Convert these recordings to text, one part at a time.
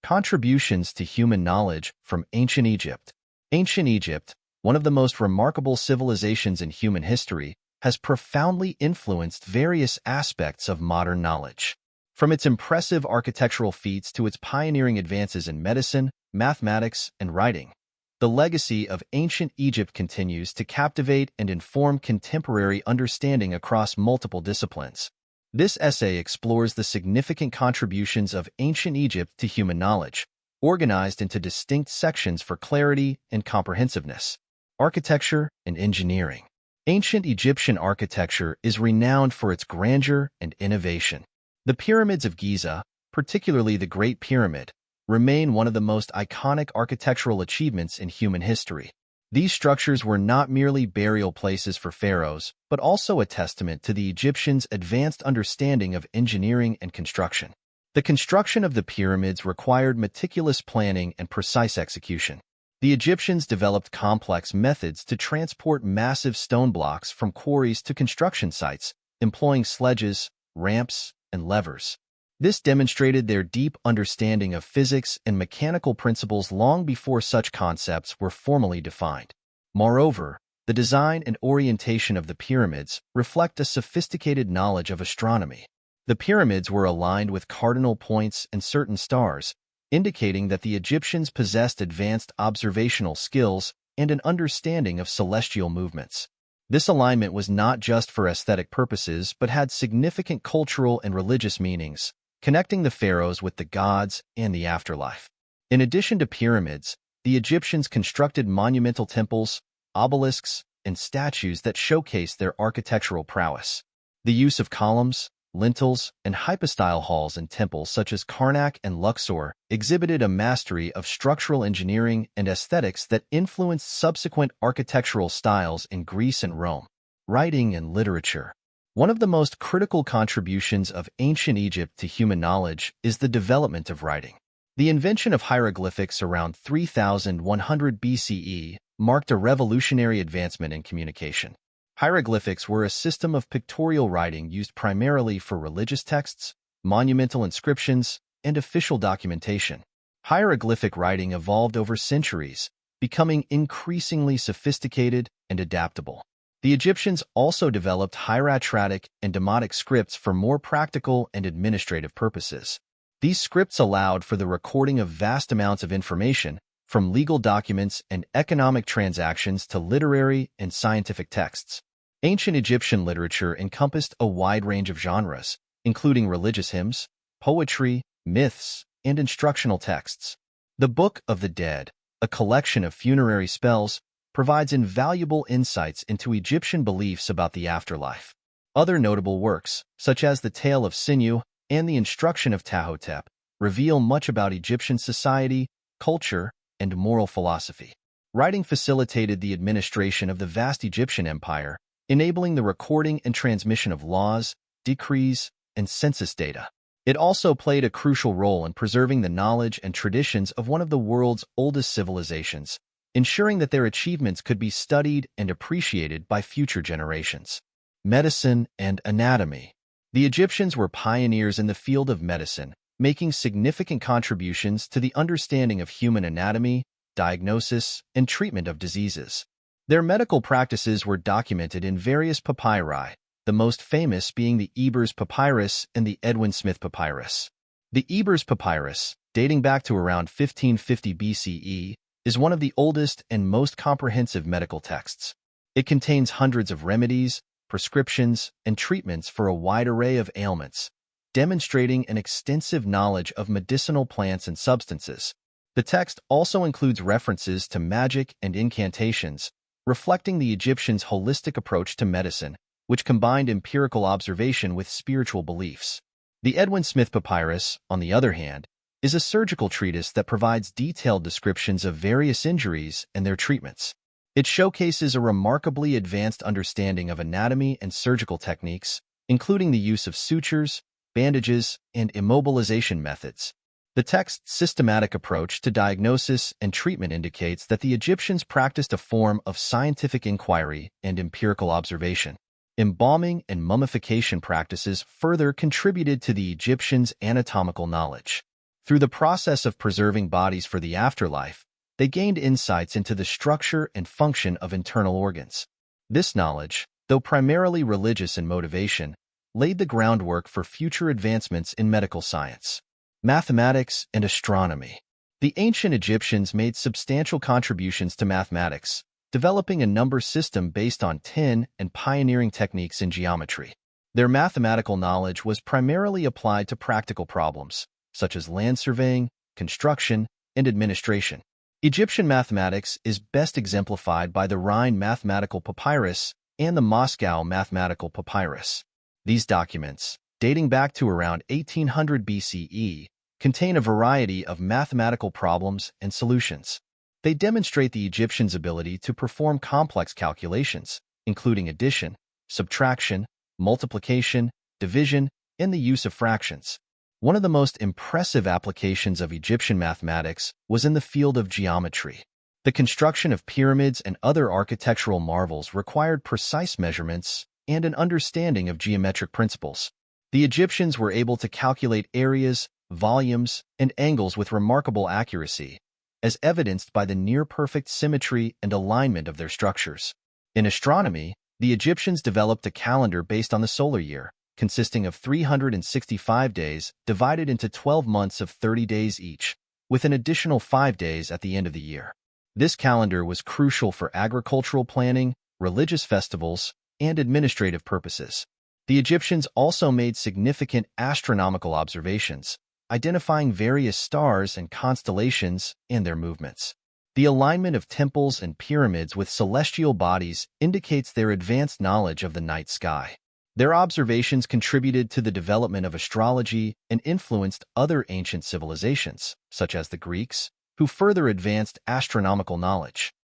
Contributions to human knowledge from ancient Egypt. Ancient Egypt, one of the most remarkable civilizations in human history, has profoundly influenced various aspects of modern knowledge. From its impressive architectural feats to its pioneering advances in medicine, mathematics, and writing, the legacy of ancient Egypt continues to captivate and inform contemporary understanding across multiple disciplines. This essay explores the significant contributions of ancient Egypt to human knowledge, organized into distinct sections for clarity and comprehensiveness. Architecture and engineering. Ancient Egyptian architecture is renowned for its grandeur and innovation. The pyramids of Giza, particularly the Great Pyramid, remain one of the most iconic architectural achievements in human history. These structures were not merely burial places for pharaohs, but also a testament to the Egyptians' advanced understanding of engineering and construction. The construction of the pyramids required meticulous planning and precise execution. The Egyptians developed complex methods to transport massive stone blocks from quarries to construction sites, employing sledges, ramps, and levers. This demonstrated their deep understanding of physics and mechanical principles long before such concepts were formally defined. Moreover, the design and orientation of the pyramids reflect a sophisticated knowledge of astronomy. The pyramids were aligned with cardinal points and certain stars, indicating that the Egyptians possessed advanced observational skills and an understanding of celestial movements. This alignment was not just for aesthetic purposes but had significant cultural and religious meanings, connecting the pharaohs with the gods and the afterlife. In addition to pyramids, the Egyptians constructed monumental temples, obelisks, and statues that showcased their architectural prowess. The use of columns, lintels, and hypostyle halls in temples such as Karnak and Luxor exhibited a mastery of structural engineering and aesthetics that influenced subsequent architectural styles in Greece and Rome. Writing and literature. One of the most critical contributions of ancient Egypt to human knowledge is the development of writing. The invention of hieroglyphics around 3100 BCE marked a revolutionary advancement in communication. Hieroglyphics were a system of pictorial writing used primarily for religious texts, monumental inscriptions, and official documentation. Hieroglyphic writing evolved over centuries, becoming increasingly sophisticated and adaptable. The Egyptians also developed hieratic and demotic scripts for more practical and administrative purposes. These scripts allowed for the recording of vast amounts of information, from legal documents and economic transactions to literary and scientific texts. Ancient Egyptian literature encompassed a wide range of genres, including religious hymns, poetry, myths, and instructional texts. The Book of the Dead, a collection of funerary spells, provides invaluable insights into Egyptian beliefs about the afterlife. Other notable works, such as the Tale of Sinew and the Instruction of Tahotep, reveal much about Egyptian society, culture, and moral philosophy. Writing facilitated the administration of the vast Egyptian empire, enabling the recording and transmission of laws, decrees, and census data. It also played a crucial role in preserving the knowledge and traditions of one of the world's oldest civilizations, ensuring that their achievements could be studied and appreciated by future generations. Medicine and anatomy. The Egyptians were pioneers in the field of medicine, making significant contributions to the understanding of human anatomy, diagnosis, and treatment of diseases. Their medical practices were documented in various papyri, the most famous being the Ebers Papyrus and the Edwin Smith Papyrus. The Ebers Papyrus, dating back to around 1550 BCE, is one of the oldest and most comprehensive medical texts. It contains hundreds of remedies, prescriptions, and treatments for a wide array of ailments, demonstrating an extensive knowledge of medicinal plants and substances. The text also includes references to magic and incantations, reflecting the Egyptians' holistic approach to medicine, which combined empirical observation with spiritual beliefs. The Edwin Smith Papyrus, on the other hand, is a surgical treatise that provides detailed descriptions of various injuries and their treatments. It showcases a remarkably advanced understanding of anatomy and surgical techniques, including the use of sutures, bandages, and immobilization methods. The text's systematic approach to diagnosis and treatment indicates that the Egyptians practiced a form of scientific inquiry and empirical observation. Embalming and mummification practices further contributed to the Egyptians' anatomical knowledge. Through the process of preserving bodies for the afterlife, they gained insights into the structure and function of internal organs. This knowledge, though primarily religious in motivation, laid the groundwork for future advancements in medical science, mathematics, and astronomy. The ancient Egyptians made substantial contributions to mathematics, developing a number system based on 10 and pioneering techniques in geometry. Their mathematical knowledge was primarily applied to practical problems, such as land surveying, construction, and administration. Egyptian mathematics is best exemplified by the Rhine Mathematical Papyrus and the Moscow Mathematical Papyrus. These documents, dating back to around 1800 BCE, contain a variety of mathematical problems and solutions. They demonstrate the Egyptians' ability to perform complex calculations, including addition, subtraction, multiplication, division, and the use of fractions. One of the most impressive applications of Egyptian mathematics was in the field of geometry. The construction of pyramids and other architectural marvels required precise measurements and an understanding of geometric principles. The Egyptians were able to calculate areas, volumes, and angles with remarkable accuracy, as evidenced by the near-perfect symmetry and alignment of their structures. In astronomy, the Egyptians developed a calendar based on the solar year, consisting of 365 days divided into 12 months of 30 days each, with an additional 5 days at the end of the year. This calendar was crucial for agricultural planning, religious festivals, and administrative purposes. The Egyptians also made significant astronomical observations, identifying various stars and constellations and their movements. The alignment of temples and pyramids with celestial bodies indicates their advanced knowledge of the night sky. Their observations contributed to the development of astrology and influenced other ancient civilizations, such as the Greeks, who further advanced astronomical knowledge.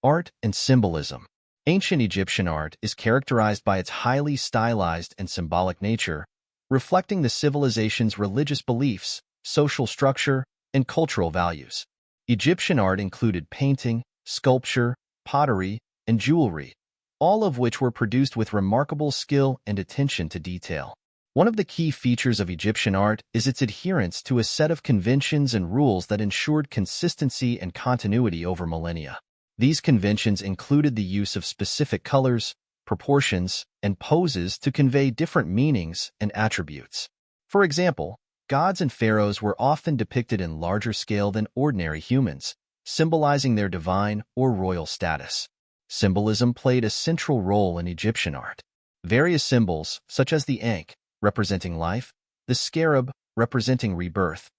Art and symbolism. Ancient Egyptian art is characterized by its highly stylized and symbolic nature, reflecting the civilization's religious beliefs, social structure, and cultural values. Egyptian art included painting, sculpture, pottery, and jewelry, all of which were produced with remarkable skill and attention to detail. One of the key features of Egyptian art is its adherence to a set of conventions and rules that ensured consistency and continuity over millennia. These conventions included the use of specific colors, proportions, and poses to convey different meanings and attributes. For example, gods and pharaohs were often depicted in larger scale than ordinary humans, symbolizing their divine or royal status. Symbolism played a central role in Egyptian art. Various symbols, such as the ankh, representing life, the scarab, representing rebirth,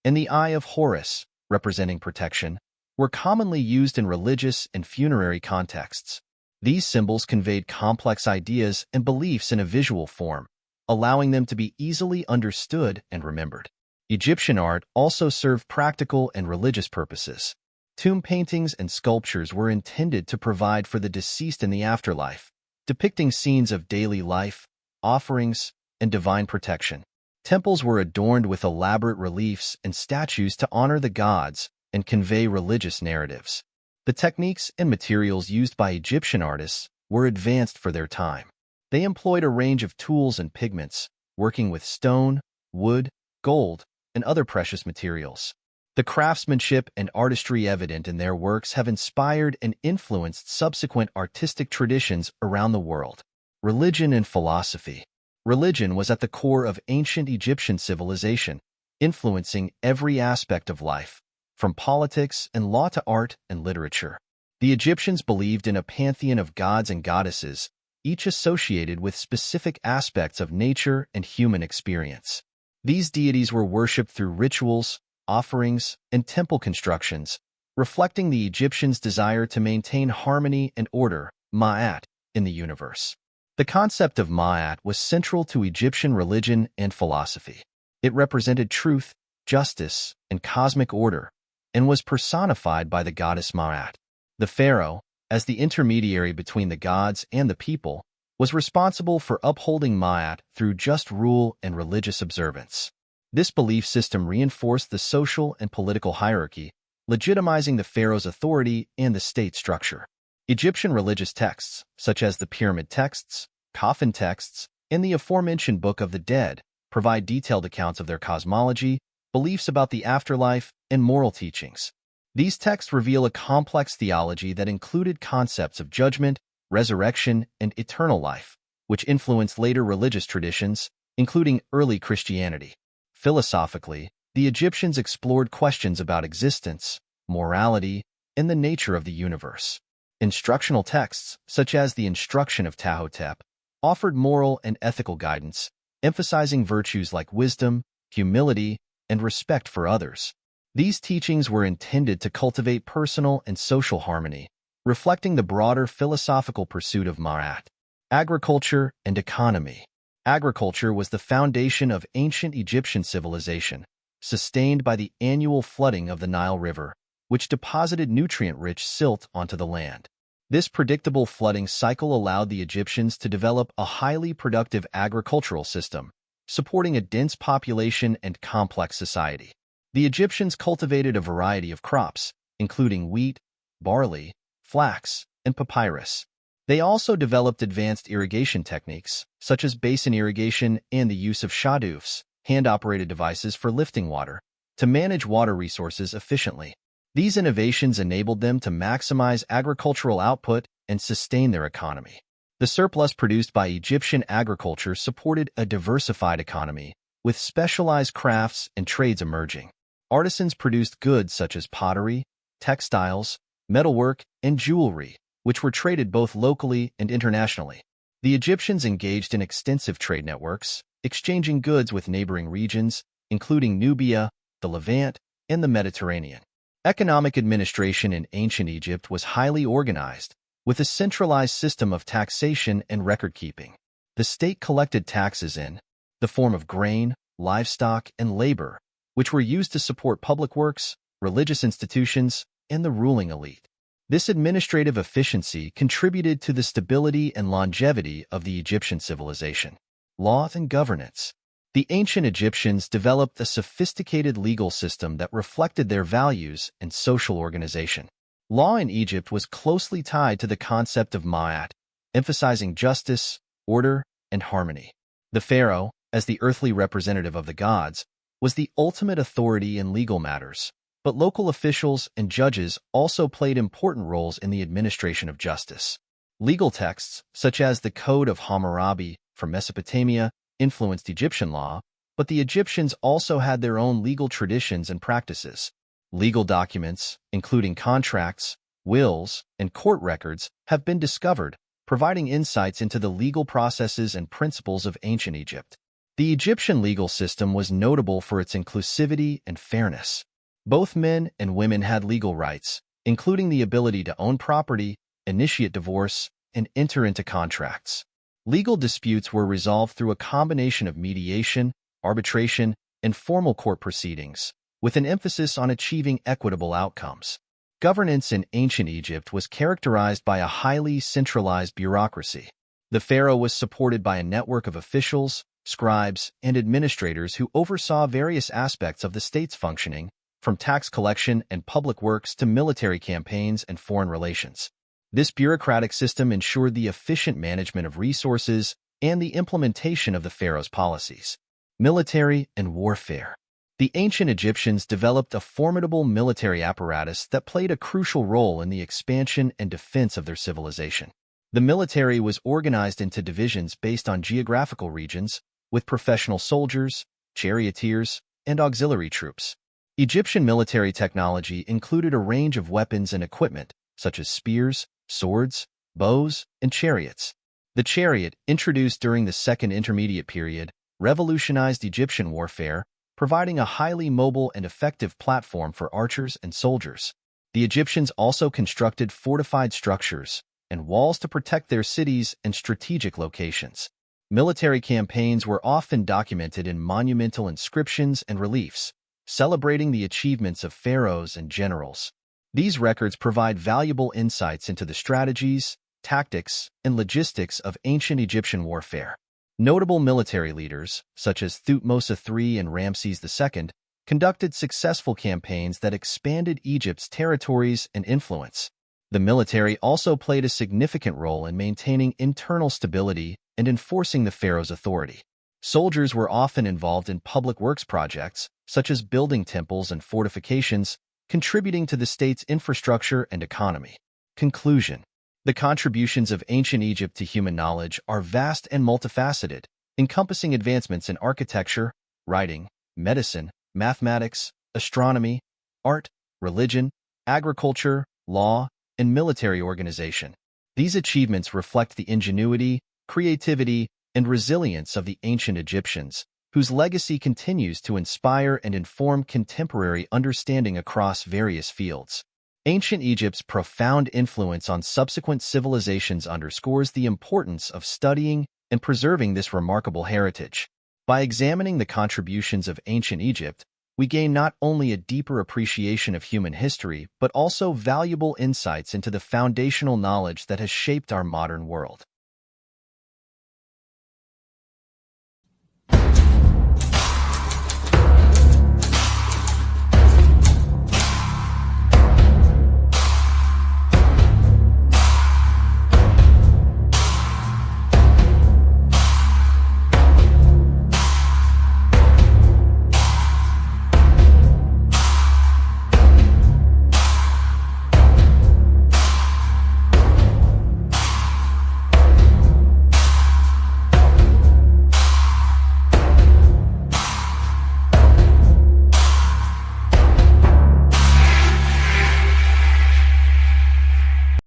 and the eye of Horus, representing protection, were commonly used in religious and funerary contexts. These symbols conveyed complex ideas and beliefs in a visual form, allowing them to be easily understood and remembered. Egyptian art also served practical and religious purposes. Tomb paintings and sculptures were intended to provide for the deceased in the afterlife, depicting scenes of daily life, offerings, and divine protection. Temples were adorned with elaborate reliefs and statues to honor the gods and convey religious narratives. The techniques and materials used by Egyptian artists were advanced for their time. They employed a range of tools and pigments, working with stone, wood, gold, and other precious materials. The craftsmanship and artistry evident in their works have inspired and influenced subsequent artistic traditions around the world. Religion and philosophy. Religion was at the core of ancient Egyptian civilization, influencing every aspect of life, from politics and law to art and literature. The Egyptians believed in a pantheon of gods and goddesses, each associated with specific aspects of nature and human experience. These deities were worshipped through rituals, offerings, and temple constructions, reflecting the Egyptians' desire to maintain harmony and order, ma'at, in the universe. The concept of ma'at was central to Egyptian religion and philosophy. It represented truth, justice, and cosmic order, and was personified by the goddess Ma'at. The pharaoh, as the intermediary between the gods and the people, was responsible for upholding Ma'at through just rule and religious observance. This belief system reinforced the social and political hierarchy, legitimizing the pharaoh's authority and the state structure. Egyptian religious texts, such as the pyramid texts, coffin texts, and the aforementioned Book of the Dead, provide detailed accounts of their cosmology, beliefs about the afterlife, and moral teachings. These texts reveal a complex theology that included concepts of judgment, resurrection, and eternal life, which influenced later religious traditions, including early Christianity. Philosophically, the Egyptians explored questions about existence, morality, and the nature of the universe. Instructional texts, such as the Instruction of Tahotep, offered moral and ethical guidance, emphasizing virtues like wisdom, humility, and respect for others. These teachings were intended to cultivate personal and social harmony, reflecting the broader philosophical pursuit of Ma'at. Agriculture and economy. Agriculture was the foundation of ancient Egyptian civilization, sustained by the annual flooding of the Nile River, which deposited nutrient-rich silt onto the land. This predictable flooding cycle allowed the Egyptians to develop a highly productive agricultural system, supporting a dense population and complex society. The Egyptians cultivated a variety of crops, including wheat, barley, flax, and papyrus. They also developed advanced irrigation techniques, such as basin irrigation and the use of shadufs, hand-operated devices for lifting water, to manage water resources efficiently. These innovations enabled them to maximize agricultural output and sustain their economy. The surplus produced by Egyptian agriculture supported a diversified economy, with specialized crafts and trades emerging. Artisans produced goods such as pottery, textiles, metalwork, and jewelry, which were traded both locally and internationally. The Egyptians engaged in extensive trade networks, exchanging goods with neighboring regions, including Nubia, the Levant, and the Mediterranean. Economic administration in ancient Egypt was highly organized, with a centralized system of taxation and record-keeping. The state collected taxes in the form of grain, livestock, and labor, which were used to support public works, religious institutions, and the ruling elite. This administrative efficiency contributed to the stability and longevity of the Egyptian civilization. Law and governance. The ancient Egyptians developed a sophisticated legal system that reflected their values and social organization. Law in Egypt was closely tied to the concept of Ma'at, emphasizing justice, order, and harmony. The pharaoh, as the earthly representative of the gods, was the ultimate authority in legal matters, but local officials and judges also played important roles in the administration of justice. Legal texts, such as the Code of Hammurabi from Mesopotamia, influenced Egyptian law, but the Egyptians also had their own legal traditions and practices. Legal documents, including contracts, wills, and court records, have been discovered, providing insights into the legal processes and principles of ancient Egypt. The Egyptian legal system was notable for its inclusivity and fairness. Both men and women had legal rights, including the ability to own property, initiate divorce, and enter into contracts. Legal disputes were resolved through a combination of mediation, arbitration, and formal court proceedings, with an emphasis on achieving equitable outcomes. Governance in ancient Egypt was characterized by a highly centralized bureaucracy. The pharaoh was supported by a network of officials, scribes, and administrators who oversaw various aspects of the state's functioning, from tax collection and public works to military campaigns and foreign relations. This bureaucratic system ensured the efficient management of resources and the implementation of the pharaoh's policies. Military and warfare. The ancient Egyptians developed a formidable military apparatus that played a crucial role in the expansion and defense of their civilization. The military was organized into divisions based on geographical regions, with professional soldiers, charioteers, and auxiliary troops. Egyptian military technology included a range of weapons and equipment, such as spears, swords, bows, and chariots. The chariot, introduced during the Second Intermediate Period, revolutionized Egyptian warfare, providing a highly mobile and effective platform for archers and soldiers. The Egyptians also constructed fortified structures and walls to protect their cities and strategic locations. Military campaigns were often documented in monumental inscriptions and reliefs, celebrating the achievements of pharaohs and generals. These records provide valuable insights into the strategies, tactics, and logistics of ancient Egyptian warfare. Notable military leaders, such as Thutmose III and Ramses II, conducted successful campaigns that expanded Egypt's territories and influence. The military also played a significant role in maintaining internal stability and enforcing the pharaoh's authority. Soldiers were often involved in public works projects, such as building temples and fortifications, contributing to the state's infrastructure and economy. Conclusion. The contributions of ancient Egypt to human knowledge are vast and multifaceted, encompassing advancements in architecture, writing, medicine, mathematics, astronomy, art, religion, agriculture, law, and military organization. These achievements reflect the ingenuity, creativity, and resilience of the ancient Egyptians, whose legacy continues to inspire and inform contemporary understanding across various fields. Ancient Egypt's profound influence on subsequent civilizations underscores the importance of studying and preserving this remarkable heritage. By examining the contributions of ancient Egypt, we gain not only a deeper appreciation of human history, but also valuable insights into the foundational knowledge that has shaped our modern world.